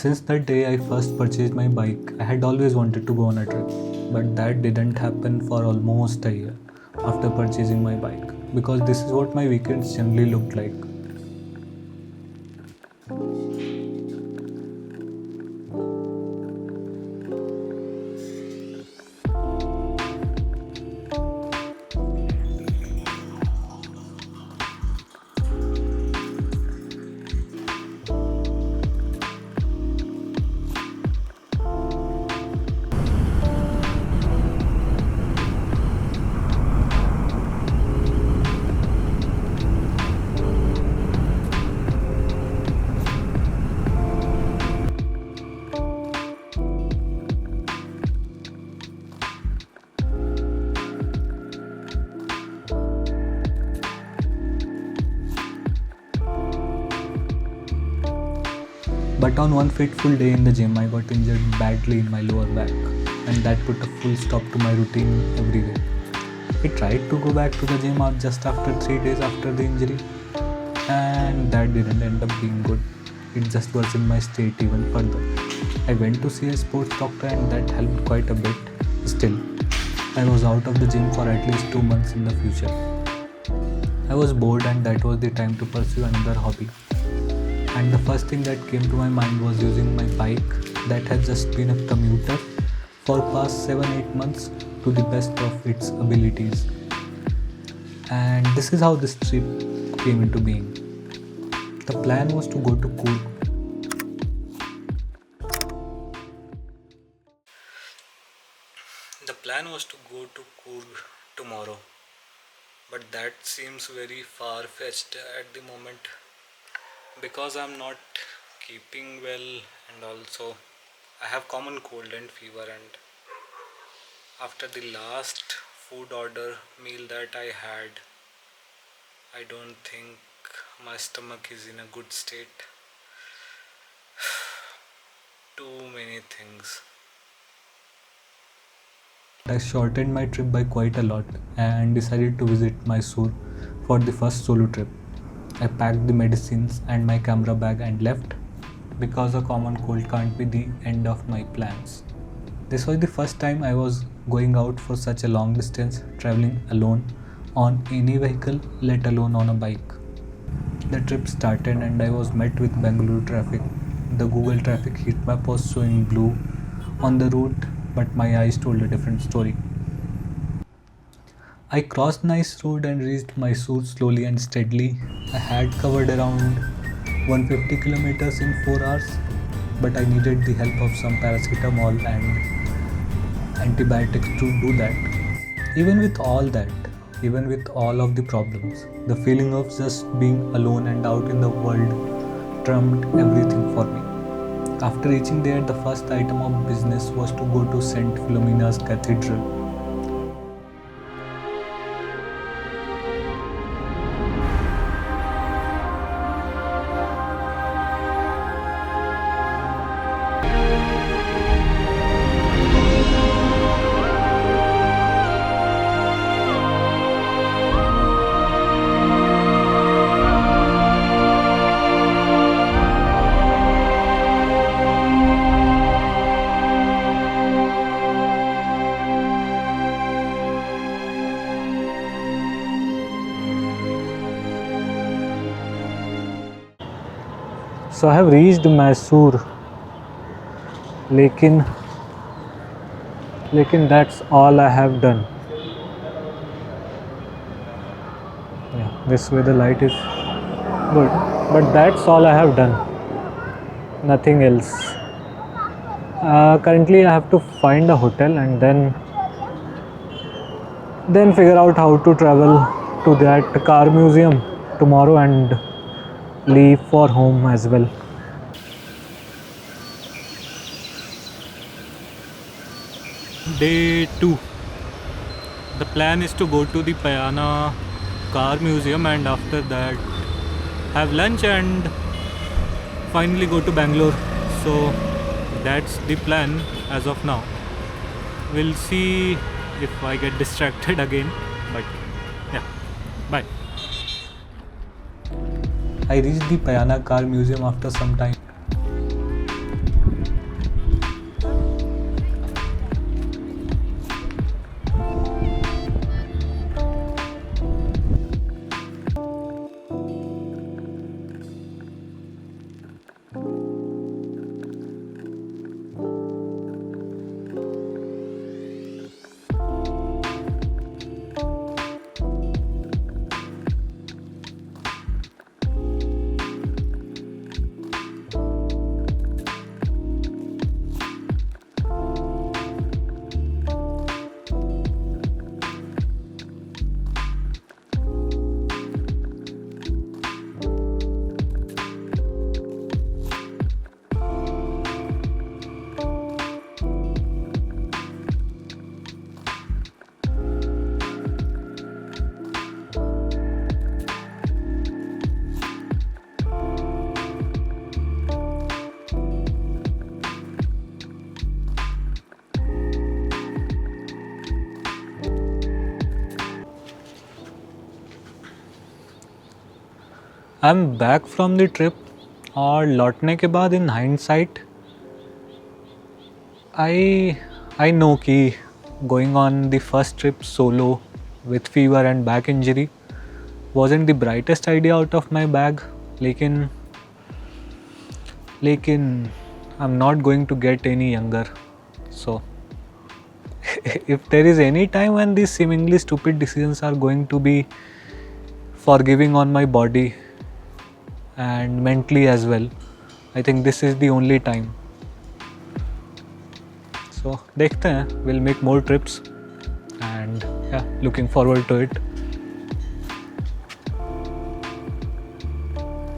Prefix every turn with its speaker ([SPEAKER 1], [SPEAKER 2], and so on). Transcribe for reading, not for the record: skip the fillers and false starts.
[SPEAKER 1] Since the day I first purchased my bike, I had always wanted to go on a trip, but that didn't happen for almost a year after purchasing my bike because this is what my weekends generally looked like. But on one fateful day in the gym, I got injured badly in my lower back, and that put a full stop to my routine every day. I tried to go back to the gym just after 3 days after the injury, and that didn't end up being good. It just worsened my state even further. I went to see a sports doctor, and that helped quite a bit. Still, I was out of the gym for at least 2 months in the future. I was bored, and that was the time to pursue another hobby. And the first thing that came to my mind was using my bike that has just been a commuter for past 7-8 months to the best of its abilities. And this is how this trip came into being. The plan was to go to Coorg. The plan was to go to Coorg tomorrow, but that seems very far-fetched at the moment because I'm not keeping well, and also I have common cold and fever, and after the last food order meal that I had, I don't think my stomach is in a good state. Too many things. I shortened my trip by quite a lot and decided to visit Mysore for the first solo trip. I packed the medicines and my camera bag and left because a common cold can't be the end of my plans. This was the first time I was going out for such a long distance, traveling alone on any vehicle, let alone on a bike. The trip started and I was met with Bengaluru traffic. The Google traffic heat map was showing blue on the route, but my eyes told a different story. I crossed Nice Road and reached Mysore slowly and steadily. I had covered around 150 kilometers in 4 hours, but I needed the help of some paracetamol and antibiotics to do that. Even with all of the problems, the feeling of just being alone and out in the world trumped everything for me. After reaching there, the first item of business was to go to St. Philomena's Cathedral. So I have reached Mysore, लेकिन that's all I have done. Yeah, this way the light is good, but that's all I have done. Nothing else. Currently, I have to find a hotel and then figure out how to travel to that car museum tomorrow and leave for home as well. Day 2. The plan is to go to the Payana car museum and after that have lunch and finally go to Bangalore. So that's the plan as of now. We'll see if I get distracted again, but yeah, bye. I reached the Payana car museum after some time. I am back from the trip और लौटने के बाद in hindsight I know कि going on the first trip solo with fever and back injury wasn't the brightest idea out of my bag. लेकिन I'm not going to get any younger. So if there is any time when these seemingly stupid decisions are going to be forgiving on my body and mentally as well, I think this is the only time. So देखते हैं, we'll make more trips and yeah, looking forward to it.